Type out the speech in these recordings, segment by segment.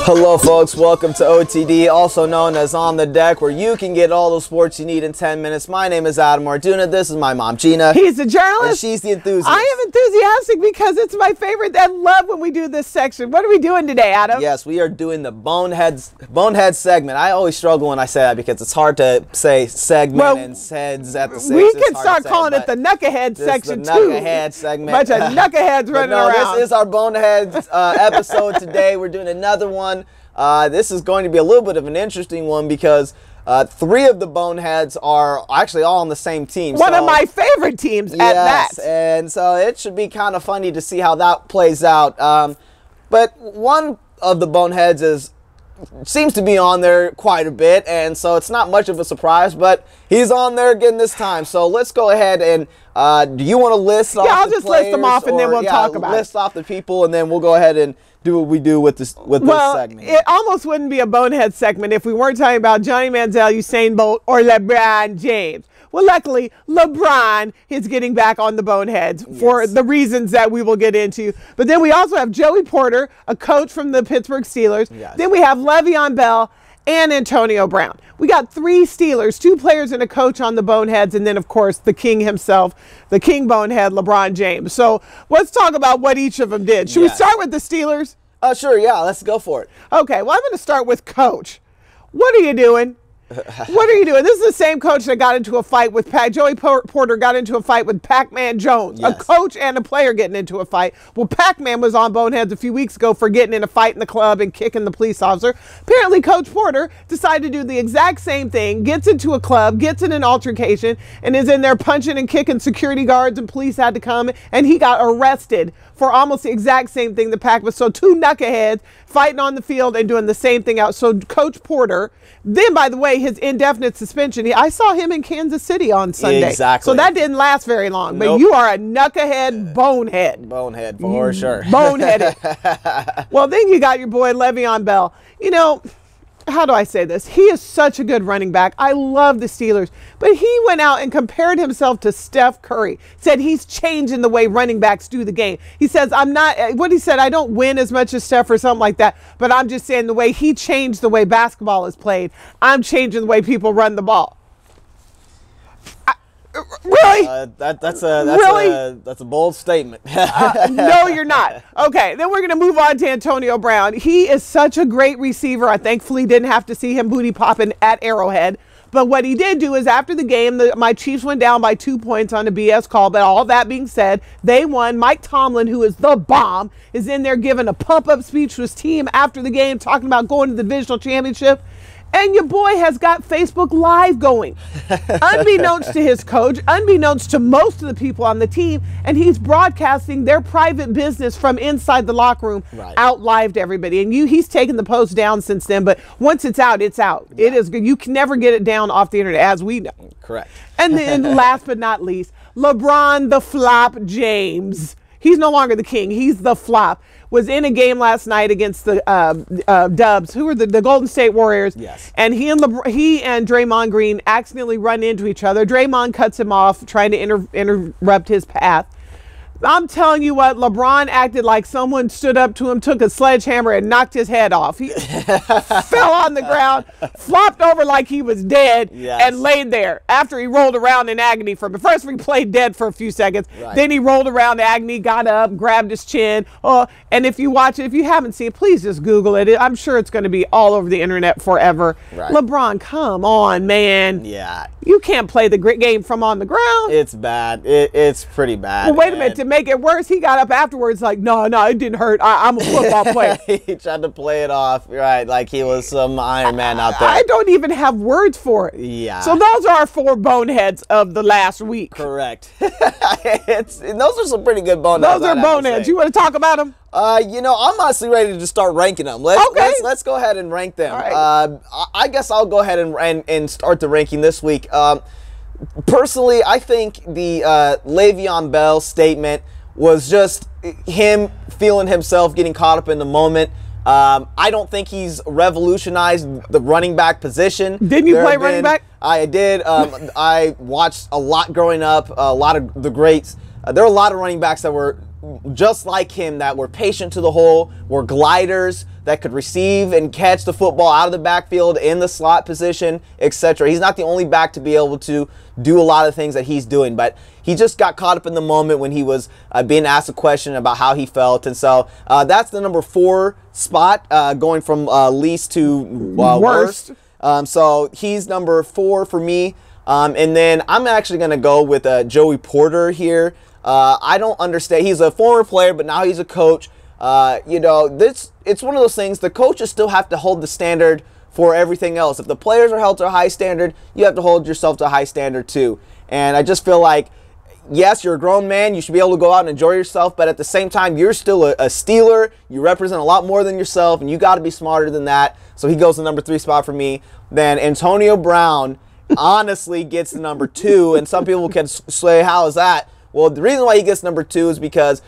Hello folks, welcome to OTD, also known as On the Deck, where you can get all the sports you need in 10 minutes. My name is Adam Arduna, this is my mom Gina. He's the journalist. And she's the enthusiast. I am enthusiastic because it's my favorite. I love when we do this section. What are we doing today, Adam? Yes, we are doing the Boneheads segment. I always struggle when I say that because it's hard to say segment and heads at the same time. We can start calling it the Knuckahead section too. Knuckahead segment. Bunch of knuckaheads running around. This is our Boneheads episode today. We're doing another one. This is going to be a little bit of an interesting one because three of the Boneheads are actually all on the same team. One of my favorite teams at that. Yes, and so it should be kind of funny to see how that plays out. But one of the Boneheads seems to be on there quite a bit, and so it's not much of a surprise, but he's on there again this time. So let's go ahead and do you want to list off the I'll just list them off and then we'll talk about it. List off the people and then we'll go ahead and do what we do with this segment. It almost wouldn't be a Bonehead segment if we weren't talking about Johnny Manziel, Usain Bolt, or LeBron James. Well, luckily, LeBron is getting back on the Boneheads for the reasons that we will get into. But then we also have Joey Porter, a coach from the Pittsburgh Steelers. Yes. Then we have Le'Veon Bell and Antonio Brown. We got three Steelers, two players and a coach on the Boneheads, and then, of course, the king himself, the king Bonehead, LeBron James. So let's talk about what each of them did. Should we start with the Steelers? Sure, yeah, let's go for it. Okay, well, I'm going to start with Coach. What are you doing? What are you doing? This is the same coach that got into a fight with Joey Porter got into a fight with Pac-Man Jones. Yes. A coach and a player getting into a fight. Well, Pac-Man was on Boneheads a few weeks ago for getting in a fight in the club and kicking the police officer. Apparently, Coach Porter decided to do the exact same thing, gets into a club, gets in an altercation, and is in there punching and kicking security guards, and police had to come, and he got arrested for almost the exact same thing the Pac was. So two knuckaheads fighting on the field and doing the same thing out. So Coach Porter, then, by the way, his indefinite suspension, I saw him in Kansas City on Sunday. Exactly. So that didn't last very long. Nope. But you are a knuckahead bonehead. Bonehead, for sure. Boneheaded. Well, then you got your boy Le'Veon Bell. You know, how do I say this? He is such a good running back. I love the Steelers. But he went out and compared himself to Steph Curry. Said he's changing the way running backs do the game. He says, I don't win as much as Steph or something like that, but I'm just saying the way he changed the way basketball is played, I'm changing the way people run the ball. Really? That's a bold statement. No, you're not. Okay, then we're going to move on to Antonio Brown. He is such a great receiver. I thankfully didn't have to see him booty popping at Arrowhead. But what he did do is after the game, my Chiefs went down by 2 points on a BS call. But all that being said, they won. Mike Tomlin, who is the bomb, is in there giving a pump-up speech to his team after the game, talking about going to the divisional championship. And your boy has got Facebook Live going, unbeknownst to his coach, unbeknownst to most of the people on the team, and he's broadcasting their private business from inside the locker room out live to everybody. And he's taken the post down since then, but once it's out, it's out. Yeah. It is good. You can never get it down off the internet, as we know. Correct. And then last but not least, LeBron the Flop James. He's no longer the king. He's the flop. Was in a game last night against the Dubs, who were the Golden State Warriors. Yes. And he and Draymond Green accidentally run into each other. Draymond cuts him off, trying to interrupt his path. I'm telling you what, LeBron acted like someone stood up to him, took a sledgehammer, and knocked his head off. He fell on the ground, flopped over like he was dead, and laid there after he rolled around in agony. First, he played dead for a few seconds. Right. Then he rolled around in agony, got up, grabbed his chin. And if you watch it, if you haven't seen it, please just Google it. I'm sure it's going to be all over the internet forever. Right. LeBron, come on, man. Yeah. You can't play the game from on the ground. It's bad. It's pretty bad. Well, wait a minute. To make it worse, he got up afterwards like, no, it didn't hurt. I'm a football player. He tried to play it off, right, like he was some Iron Man out there. I don't even have words for it. Yeah. So those are our four boneheads of the last week. Correct. Those are some pretty good boneheads. Those are boneheads. You want to talk about them? You know, I'm honestly ready to just start ranking them. Let's go ahead and rank them. Right. I guess I'll go ahead and start the ranking this week. Personally, I think the Le'Veon Bell statement was just him feeling himself getting caught up in the moment. I don't think he's revolutionized the running back position. Didn't you play running back? I did. I watched a lot growing up, a lot of the greats. There were a lot of running backs that were just like him, that were patient to the hole, were gliders that could receive and catch the football out of the backfield in the slot position, etc. He's not the only back to be able to do a lot of things that he's doing, but he just got caught up in the moment when he was being asked a question about how he felt. And so that's the number 4 spot, going from least to worst. So he's number 4 for me. And then I'm actually going to go with Joey Porter here. I don't understand. He's a former player, but now he's a coach. You know, it's one of those things. The coaches still have to hold the standard for everything else. If the players are held to a high standard, you have to hold yourself to a high standard too. And I just feel like, yes, you're a grown man. You should be able to go out and enjoy yourself. But at the same time, you're still a Steeler. You represent a lot more than yourself, and you got to be smarter than that. So he goes to the number 3 spot for me. Then Antonio Brown honestly gets the number 2. And some people can say, how is that? Well, the reason why he gets number 2 is because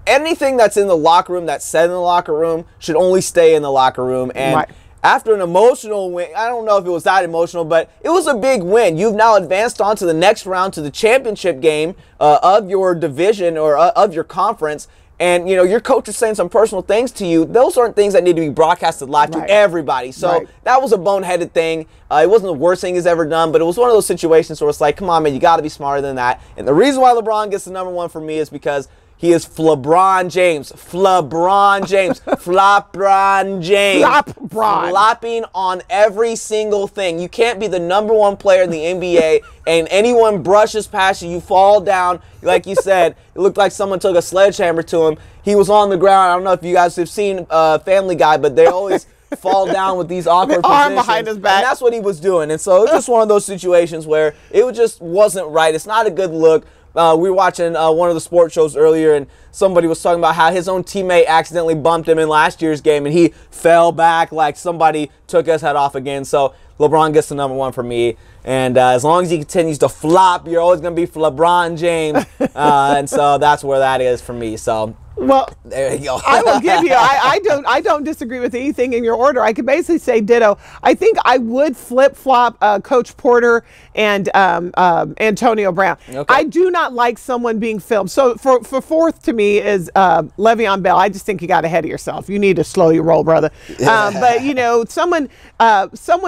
anything that's in the locker room, that's said in the locker room, should only stay in the locker room. And after an emotional win, I don't know if it was that emotional, but it was a big win. You've now advanced on to the next round, to the championship game of your division or of your conference. And, you know, your coach is saying some personal things to you. Those aren't things that need to be broadcasted live to everybody. So that was a boneheaded thing. It wasn't the worst thing he's ever done, but it was one of those situations where it's like, come on, man, you got to be smarter than that. And the reason why LeBron gets the number 1 for me is because he is FLeBron James. FLeBron James. FLeBron James. FLeBron. Flopping on every single thing. You can't be the number 1 player in the NBA and anyone brushes past you, you fall down. Like you said, it looked like someone took a sledgehammer to him. He was on the ground. I don't know if you guys have seen Family Guy, but they always fall down with these awkward positions. Arm behind his back. And that's what he was doing. And so it was just one of those situations where it just wasn't right. It's not a good look. We were watching one of the sports shows earlier, and somebody was talking about how his own teammate accidentally bumped him in last year's game, and he fell back like somebody took his head off again. So LeBron gets the number 1 for me. And as long as he continues to flop, you're always going to be LeBron James. And so that's where that is for me. So well, there you go. I will give you. I don't disagree with anything in your order. I could basically say ditto. I think I would flip flop Coach Porter and Antonio Brown. Okay. I do not like someone being filmed. So for 4th to me is Le'Veon Bell. I just think you got ahead of yourself. You need to slow your roll, brother. But you know, someone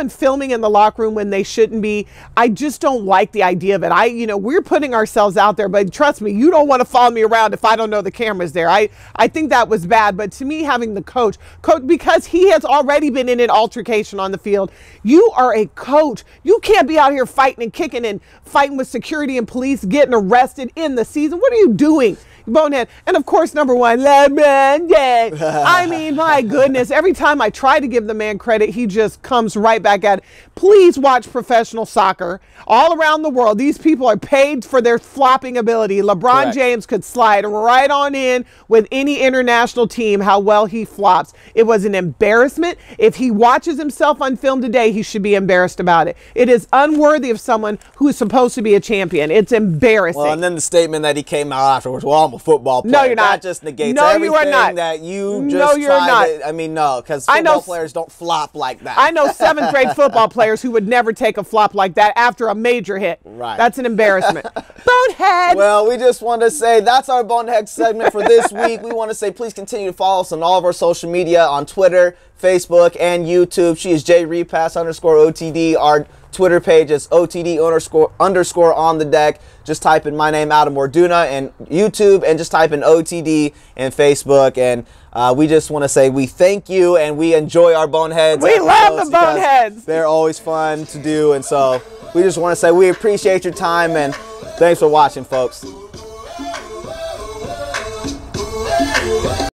filming in the locker room when they shouldn't be. I just don't like the idea of it. You know, we're putting ourselves out there, but trust me, you don't want to follow me around if I don't know the camera's there. I think that was bad, but to me, having the coach, because he has already been in an altercation on the field, you are a coach. You can't be out here fighting and kicking and fighting with security and police, getting arrested in the season. What are you doing? Bonehead. And of course, number 1, LeBron James. I mean, my goodness, every time I try to give the man credit, he just comes right back at it. Please watch professional soccer all around the world. These people are paid for their flopping ability. LeBron James could slide right on in with any international team, how well he flops. It was an embarrassment. If he watches himself on film today, he should be embarrassed about it. It is unworthy of someone who is supposed to be a champion. It's embarrassing. Well, and then the statement that he came out afterwards, well, I'm a football player. No, you're not. That just negates everything that you just tried. I mean, no, because football players don't flop like that. I know 7th grade football players who would never take a flop like that after a major hit. Right. That's an embarrassment. Bonehead! Well, we just want to say that's our Bonehead segment for this week. We want to say please continue to follow us on all of our social media, on Twitter, Facebook, and YouTube. She is JRepass_OTD. Our Twitter page is OTD__ on the deck. Just type in my name, Adam Orduna, and YouTube, and just type in OTD and Facebook. And we just want to say we thank you, and we enjoy our Boneheads. We love the Boneheads. They're always fun to do, and so we just want to say we appreciate your time, and thanks for watching, folks.